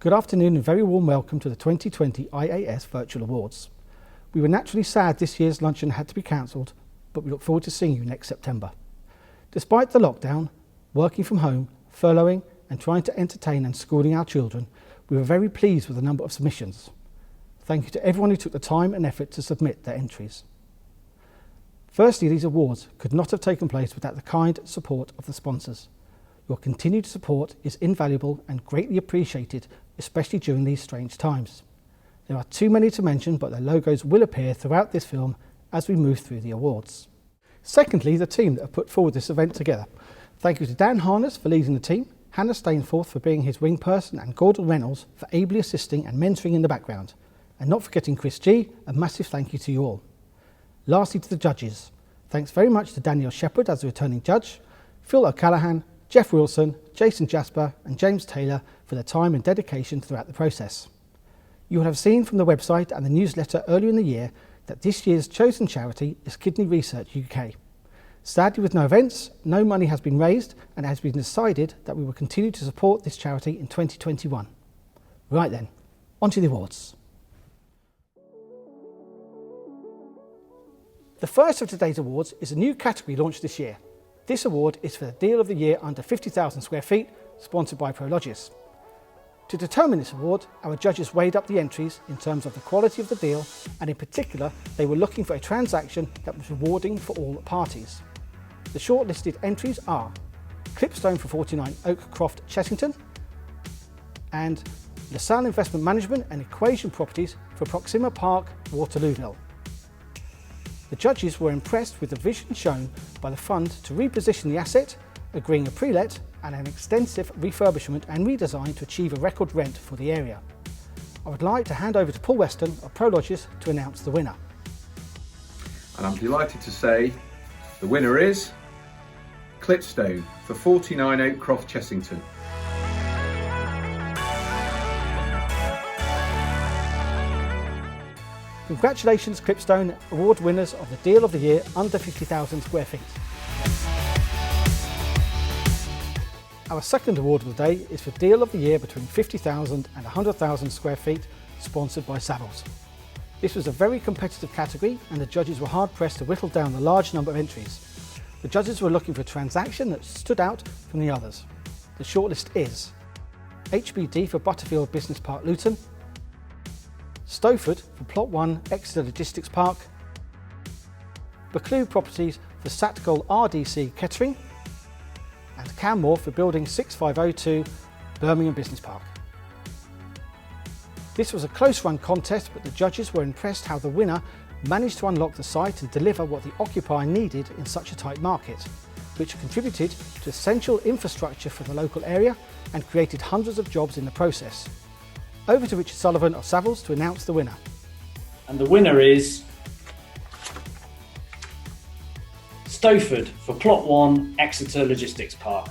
Good afternoon and very warm welcome to the 2020 IAS Virtual Awards. We were naturally sad this year's luncheon had to be cancelled, but we look forward to seeing you next September. Despite the lockdown, working from home, furloughing and trying to entertain and schooling our children, we were very pleased with the number of submissions. Thank you to everyone who took the time and effort to submit their entries. Firstly, these awards could not have taken place without the kind support of the sponsors. Your continued support is invaluable and greatly appreciated, especially during these strange times. There are too many to mention, but their logos will appear throughout this film as we move through the awards. Secondly, the team that have put forward this event together. Thank you to Dan Harness for leading the team, Hannah Stainforth for being his wing person, and Gordon Reynolds for ably assisting and mentoring in the background. And not forgetting Chris G, a massive thank you to you all. Lastly, to the judges. Thanks very much to Danielle Shepherd as the returning judge, Phil O'Callaghan, Jeff Wilson, Jason Jasper and James Taylor for their time and dedication throughout the process. You will have seen from the website and the newsletter earlier in the year that this year's chosen charity is Kidney Research UK. Sadly, with no events, no money has been raised, and it has been decided that we will continue to support this charity in 2021. Right then, on to the awards. The first of today's awards is a new category launched this year. This award is for the Deal of the Year under 50,000 square feet, sponsored by Prologis. To determine this award, our judges weighed up the entries in terms of the quality of the deal, and in particular, they were looking for a transaction that was rewarding for all parties. The shortlisted entries are Clipstone for 49 Oakcroft, Chessington, and LaSalle Investment Management and Equation Properties for Proxima Park, Waterlooville. The judges were impressed with the vision shown by the fund to reposition the asset, agreeing a pre-let and an extensive refurbishment and redesign to achieve a record rent for the area. I would like to hand over to Paul Weston of Prologis to announce the winner. And I'm delighted to say the winner is Clipstone for 49 Oakcroft, Chessington. Congratulations Clipstone, award winners of the Deal of the Year under 50,000 square feet. Our second award of the day is for Deal of the Year between 50,000 and 100,000 square feet, sponsored by Savills. This was a very competitive category and the judges were hard pressed to whittle down the large number of entries. The judges were looking for a transaction that stood out from the others. The shortlist is HBD for Butterfield Business Park, Luton, Stowford for Plot 1 Exeter Logistics Park, Buccleuch Properties for Satgol RDC Kettering, and Canmore for Building 6502 Birmingham Business Park. This was a close run contest, but the judges were impressed how the winner managed to unlock the site and deliver what the occupier needed in such a tight market, which contributed to essential infrastructure for the local area and created hundreds of jobs in the process. Over to Richard Sullivan of Savills to announce the winner. And the winner is Stowford for Plot 1 Exeter Logistics Park.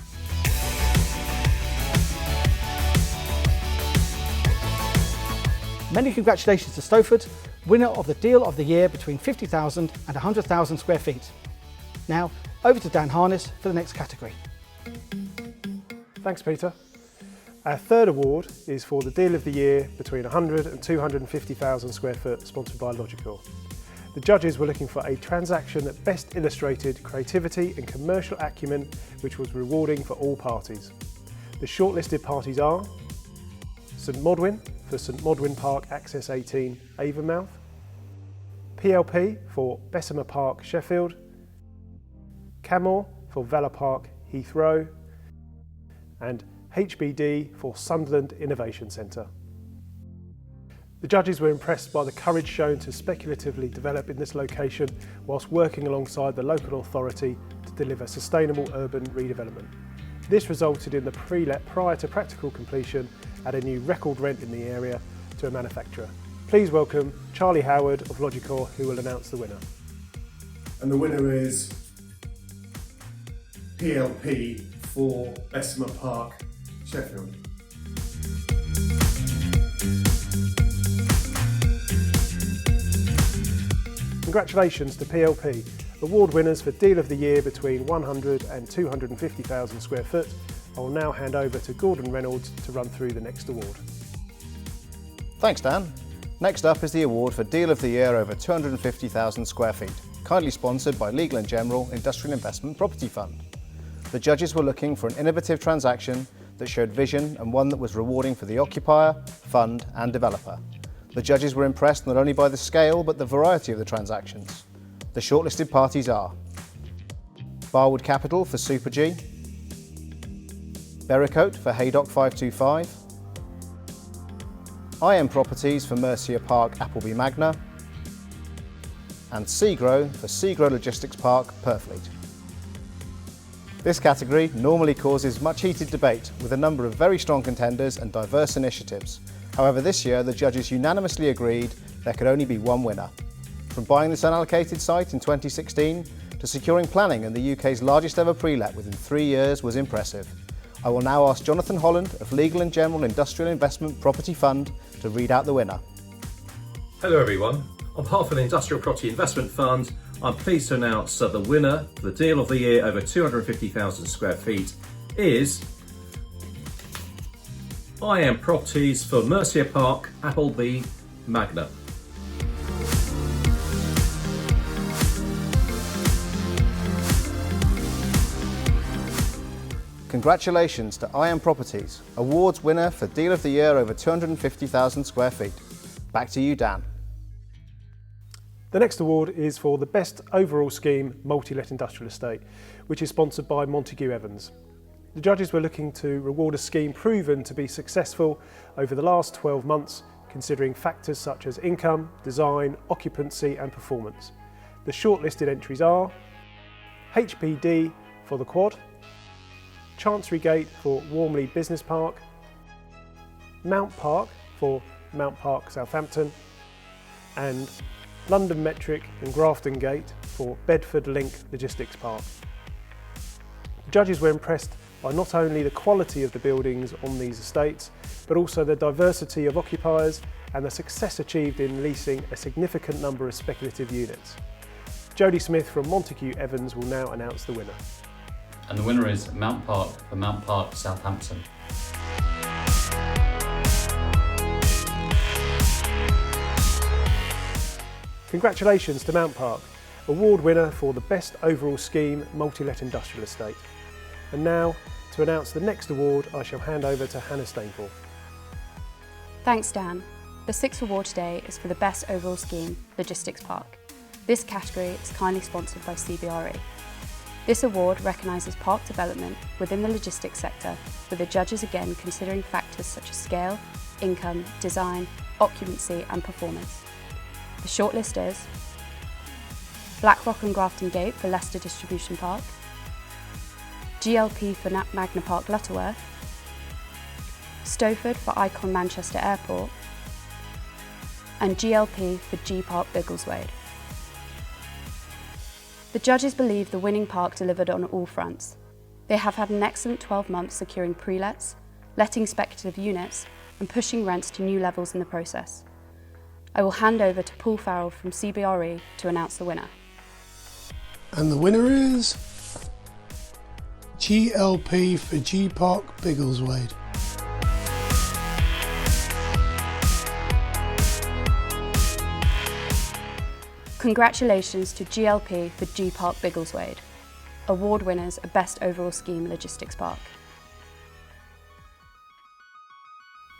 Many congratulations to Stowford, winner of the Deal of the Year between 50,000 and 100,000 square feet. Now, over to Dan Harness for the next category. Thanks, Peter. Our third award is for the Deal of the Year between 100 and 250,000 square foot, sponsored by Logicor. The judges were looking for a transaction that best illustrated creativity and commercial acumen, which was rewarding for all parties. The shortlisted parties are St Modwin for St Modwin Park Access 18, Avonmouth, PLP for Bessemer Park, Sheffield, Canmore for Valor Park, Heathrow, and HBD for Sunderland Innovation Centre. The judges were impressed by the courage shown to speculatively develop in this location whilst working alongside the local authority to deliver sustainable urban redevelopment. This resulted in the pre-let prior to practical completion at a new record rent in the area to a manufacturer. Please welcome Charlie Howard of Logicor, who will announce the winner. And the winner is PLP for Bessemer Park, Sheffield. Congratulations to PLP, award winners for Deal of the Year between 100 and 250,000 square foot. I will now hand over to Gordon Reynolds to run through the next award. Thanks, Dan. Next up is the award for Deal of the Year over 250,000 square feet, kindly sponsored by Legal & General Industrial Investment Property Fund. The judges were looking for an innovative transaction that showed vision and one that was rewarding for the occupier, fund and developer. The judges were impressed not only by the scale but the variety of the transactions. The shortlisted parties are Barwood Capital for Super G, Berricote for Haydock 525, IM Properties for Mercia Park Appleby Magna, and Segro for Segro Logistics Park Purfleet. This category normally causes much heated debate with a number of very strong contenders and diverse initiatives. However, this year the judges unanimously agreed there could only be one winner. From buying this unallocated site in 2016 to securing planning in the UK's largest ever pre-let within 3 years was impressive. I will now ask Jonathan Holland of Legal & General Industrial Investment Property Fund to read out the winner. Hello everyone. On behalf of the Industrial Property Investment Fund, I'm pleased to announce that the winner for the Deal of the Year over 250,000 square feet is IM Properties for Mercia Park Appleby Magna. Congratulations to IM Properties, awards winner for Deal of the Year over 250,000 square feet. Back to you, Dan. The next award is for the Best Overall Scheme Multi-Let Industrial Estate, which is sponsored by Montague Evans. The judges were looking to reward a scheme proven to be successful over the last 12 months, considering factors such as income, design, occupancy and performance. The shortlisted entries are HPD for the Quad, Chancery Gate for Warmley Business Park, Mount Park for Mount Park Southampton, and London Metric and Grafton Gate for Bedford Link Logistics Park. The judges were impressed by not only the quality of the buildings on these estates, but also the diversity of occupiers and the success achieved in leasing a significant number of speculative units. Jodie Smith from Montague Evans will now announce the winner. And the winner is Mount Park for Mount Park Southampton. Congratulations to Mount Park, award winner for the Best Overall Scheme Multi-Let Industrial Estate. And now, to announce the next award, I shall hand over to Hannah Stainfall. Thanks, Dan. The sixth award today is for the Best Overall Scheme Logistics Park. This category is kindly sponsored by CBRE. This award recognises park development within the logistics sector, with the judges again considering factors such as scale, income, design, occupancy and performance. The shortlist is Blackrock and Grafton Gate for Leicester Distribution Park, GLP for Magna Park Lutterworth, Stowford for Icon Manchester Airport, and GLP for G Park Biggleswade. The judges believe the winning park delivered on all fronts. They have had an excellent 12 months securing pre-lets, letting speculative units and pushing rents to new levels in the process. I will hand over to Paul Farrell from CBRE to announce the winner. And the winner is GLP for G Park Biggleswade. Congratulations to GLP for G Park Biggleswade, award winners of Best Overall Scheme Logistics Park.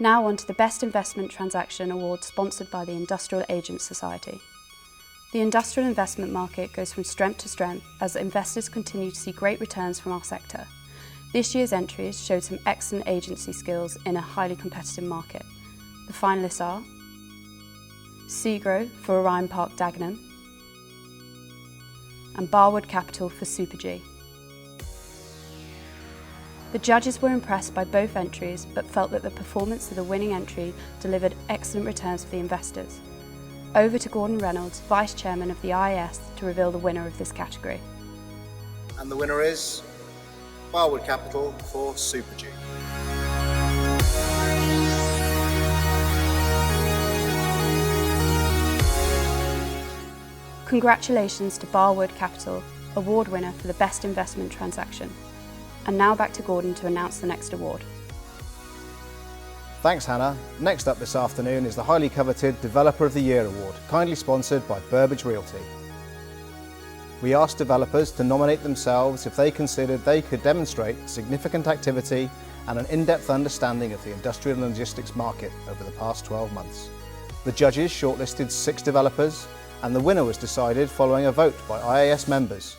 Now on to the Best Investment Transaction Award sponsored by the Industrial Agents Society. The industrial investment market goes from strength to strength as investors continue to see great returns from our sector. This year's entries showed some excellent agency skills in a highly competitive market. The finalists are Segro for Orion Park Dagenham and Barwood Capital for Super G. The judges were impressed by both entries but felt that the performance of the winning entry delivered excellent returns for the investors. Over to Gordon Reynolds, Vice Chairman of the IAS, to reveal the winner of this category. And the winner is Barwood Capital for Super G. Congratulations to Barwood Capital, award winner for the Best Investment Transaction. And now back to Gordon to announce the next award. Thanks, Hannah. Next up this afternoon is the highly coveted Developer of the Year Award, kindly sponsored by Burbage Realty. We asked developers to nominate themselves if they considered they could demonstrate significant activity and an in-depth understanding of the industrial and logistics market over the past 12 months. The judges shortlisted 6 developers, and the winner was decided following a vote by IAS members.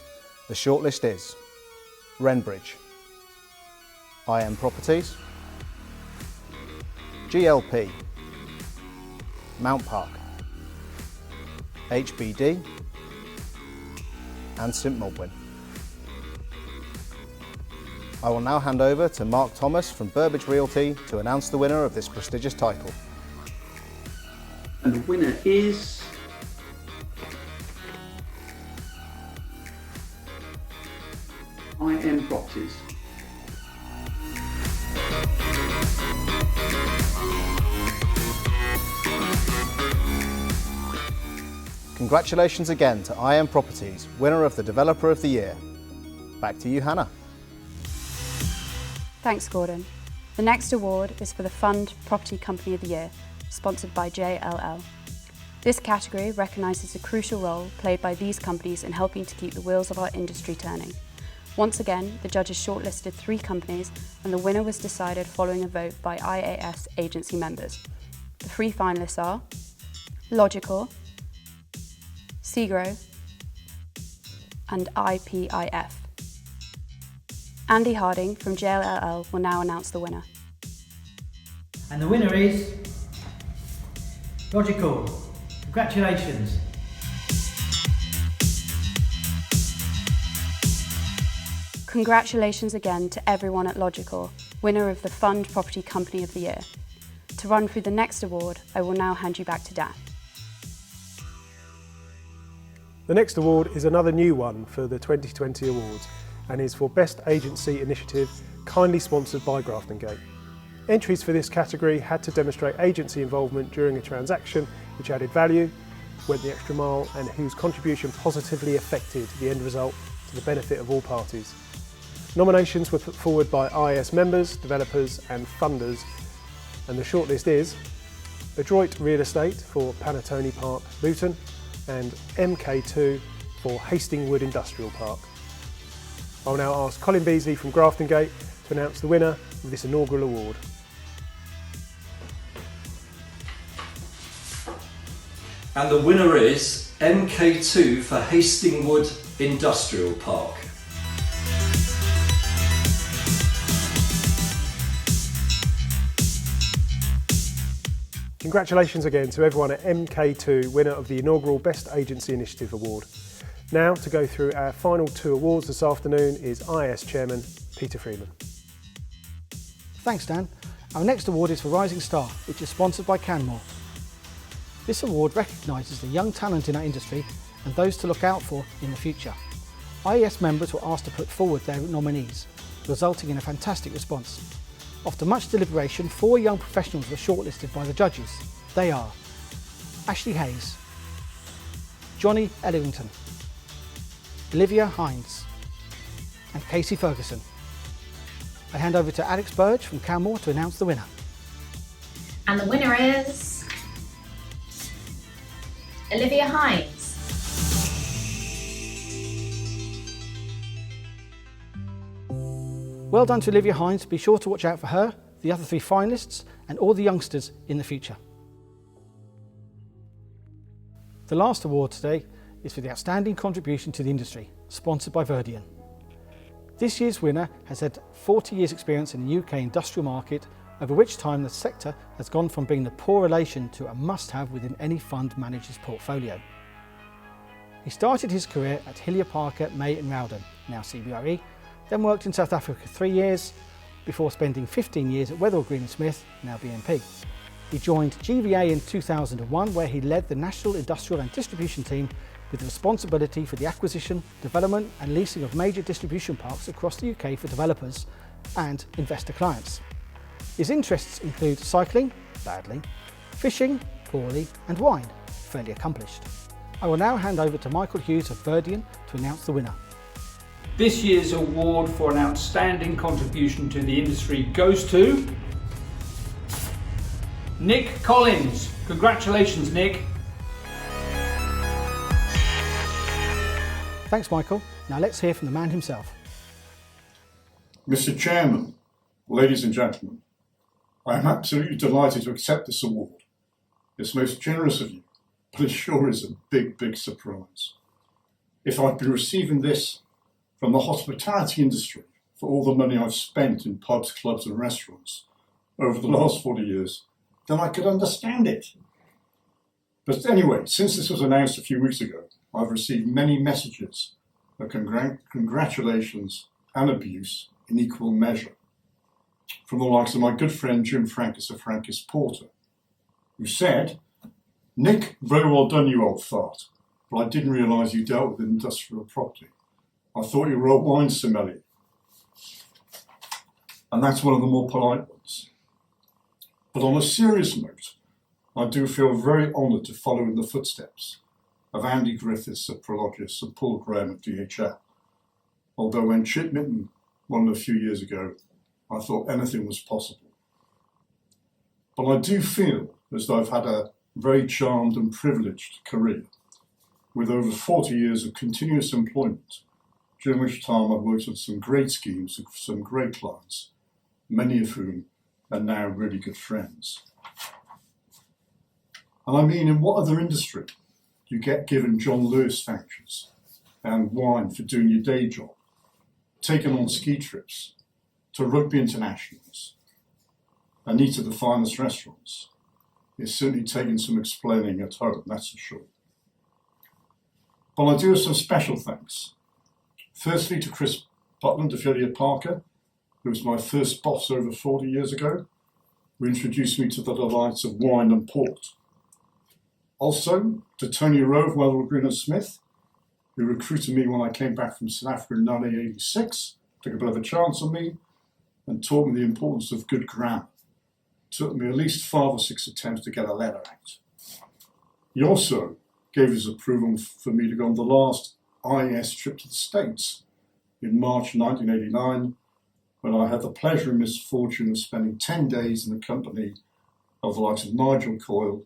The shortlist is Wrenbridge, IM Properties, GLP, Mount Park, HBD and St Maldwyn. I will now hand over to Mark Thomas from Burbage Realty to announce the winner of this prestigious title. And the winner is IM Properties. Congratulations again to IM Properties, winner of the Developer of the Year. Back to you, Hannah. Thanks, Gordon. The next award is for the Fund Property Company of the Year, sponsored by JLL. This category recognises the crucial role played by these companies in helping to keep the wheels of our industry turning. Once again, the judges shortlisted 3 companies and the winner was decided following a vote by IAS agency members. The 3 finalists are Logical, Segro and IPIF. Andy Harding from JLL will now announce the winner. And the winner is Logical. Congratulations. Congratulations again to everyone at Logical, winner of the Fund Property Company of the Year. To run through the next award, I will now hand you back to Dan. The next award is another new one for the 2020 awards and is for Best Agency Initiative, kindly sponsored by Grafton Gate. Entries for this category had to demonstrate agency involvement during a transaction which added value, went the extra mile and whose contribution positively affected the end result to the benefit of all parties. Nominations were put forward by IAS members, developers and funders, and the shortlist is Adroit Real Estate for Panatone Park, Luton, and MK2 for Hastingwood Industrial Park. I'll now ask Colin Beasley from Grafton Gate to announce the winner of this inaugural award. And the winner is MK2 for Hastingwood Industrial Park. Congratulations again to everyone at MK2, winner of the inaugural Best Agency Initiative Award. Now, to go through our final 2 awards this afternoon is IAS Chairman Peter Freeman. Thanks, Dan. Our next award is for Rising Star, which is sponsored by Canmore. This award recognises the young talent in our industry and those to look out for in the future. IAS members were asked to put forward their nominees, resulting in a fantastic response. After much deliberation, 4 young professionals were shortlisted by the judges. They are Ashley Hayes, Johnny Ellington, Olivia Hines and Casey Ferguson. I hand over to Alex Burge from Canmore to announce the winner. And the winner is Olivia Hines. Well done to Olivia Hines. Be sure to watch out for her, the other 3 finalists and all the youngsters in the future. The last award today is for the outstanding contribution to the industry, sponsored by Verdian. This year's winner has had 40 years experience in the UK industrial market, over which time the sector has gone from being the poor relation to a must-have within any fund manager's portfolio. He started his career at Hillier Parker, May and Rowden, now CBRE, then worked in South Africa for 3 years, before spending 15 years at Weatherall Green & Smith, now BNP. He joined GVA in 2001, where he led the National Industrial and Distribution Team with responsibility for the acquisition, development and leasing of major distribution parks across the UK for developers and investor clients. His interests include cycling, badly, fishing, poorly, and wine, fairly accomplished. I will now hand over to Michael Hughes of Verdian to announce the winner. This year's award for an outstanding contribution to the industry goes to Nick Collins. Congratulations, Nick. Thanks, Michael. Now let's hear from the man himself. Mr. Chairman, ladies and gentlemen, I am absolutely delighted to accept this award. It's most generous of you, but it sure is a big, big surprise. If I'd been receiving this from the hospitality industry for all the money I've spent in pubs, clubs and restaurants over the last 40 years, then I could understand it. But anyway, since this was announced a few weeks ago, I've received many messages of congratulations and abuse in equal measure from the likes of my good friend Jim Frankis of Frankis Porter, who said, "Nick, very well done, you old fart, but I didn't realise you dealt with industrial property. I thought you were a wine sommelier." And that's one of the more polite ones. But on a serious note, I do feel very honoured to follow in the footsteps of Andy Griffiths of Prologis and Paul Graham of DHL. Although when Chip Mitten won a few years ago, I thought anything was possible. But I do feel as though I've had a very charmed and privileged career, with over 40 years of continuous employment, during which time I've worked on some great schemes with some great clients, many of whom are now really good friends. And I mean, in what other industry you get given John Lewis vouchers and wine for doing your day job, taken on ski trips, to rugby internationals, and eat at the finest restaurants? It's certainly taken some explaining at home, that's for sure. But I do have some special thanks. Firstly to Chris Butland of Hilliard Parker, who was my first boss over 40 years ago, who introduced me to the delights of wine and port. Also to Tony Rove, Wellwell Green and Smith, who recruited me when I came back from South Africa in 1986, took a bit of a chance on me, and taught me the importance of good grammar. It took me at least 5 or 6 attempts to get a letter out. He also gave his approval for me to go on the last IAS trip to the States in March 1989, when I had the pleasure and misfortune of spending 10 days in the company of the likes of Nigel Coyle,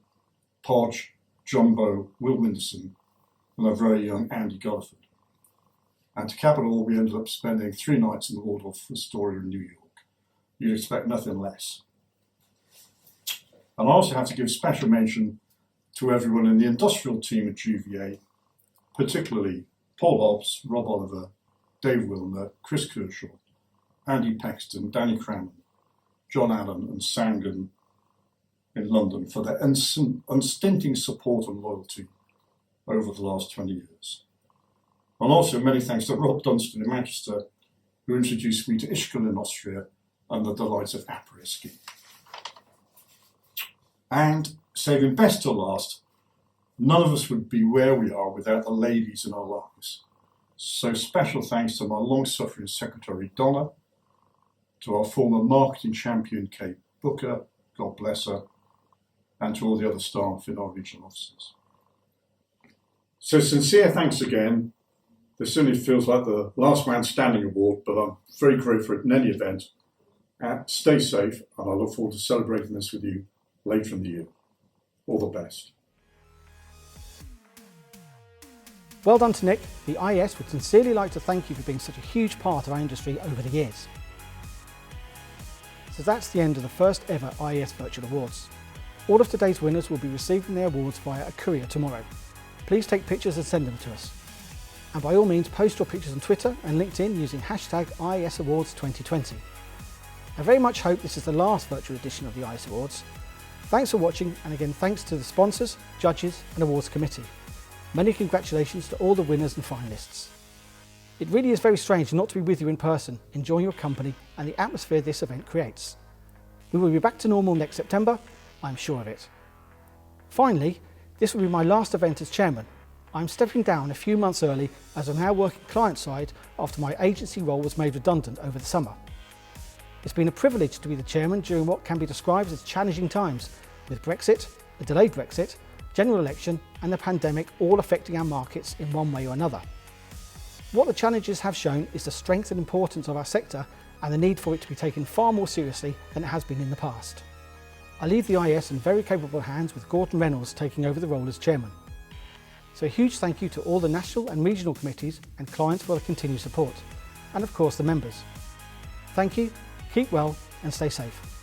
Podge, Jumbo, Will Winderson, and a very young Andy Goddard. And to cap it all, we ended up spending 3 nights in the Waldorf Astoria in New York. You'd expect nothing less. And I also have to give special mention to everyone in the industrial team at GVA, particularly Paul Hobbs, Rob Oliver, Dave Wilmer, Chris Kershaw, Andy Paxton, Danny Cranman, John Allen and Sangan in London for their unstinting support and loyalty over the last 20 years. And also many thanks to Rob Dunstan in Manchester, who introduced me to Ischgl in Austria and the delights of après ski. And saving best till last, none of us would be where we are without the ladies in our lives. So special thanks to my long-suffering secretary, Donna, to our former marketing champion, Kate Booker, God bless her, and to all the other staff in our regional offices. So sincere thanks again. This certainly feels like the last man standing award, but I'm very grateful in any event. Stay safe, and I look forward to celebrating this with you later in the year. All the best. Well done to Nick. The IAS would sincerely like to thank you for being such a huge part of our industry over the years. So that's the end of the first ever IAS Virtual Awards. All of today's winners will be receiving their awards via a courier tomorrow. Please take pictures and send them to us. And by all means, post your pictures on Twitter and LinkedIn using hashtag IAS Awards 2020. I very much hope this is the last virtual edition of the IAS Awards. Thanks for watching, and again thanks to the sponsors, judges and awards committee. Many congratulations to all the winners and finalists. It really is very strange not to be with you in person, enjoying your company and the atmosphere this event creates. We will be back to normal next September, I'm sure of it. Finally, this will be my last event as chairman. I'm stepping down a few months early as I'm now working client side after my agency role was made redundant over the summer. It's been a privilege to be the chairman during what can be described as challenging times, with Brexit, the delayed Brexit, general election and the pandemic all affecting our markets in one way or another. What the challenges have shown is the strength and importance of our sector and the need for it to be taken far more seriously than it has been in the past. I leave the IAS in very capable hands with Gordon Reynolds taking over the role as chairman. So a huge thank you to all the national and regional committees and clients for their continued support, and of course the members. Thank you, keep well and stay safe.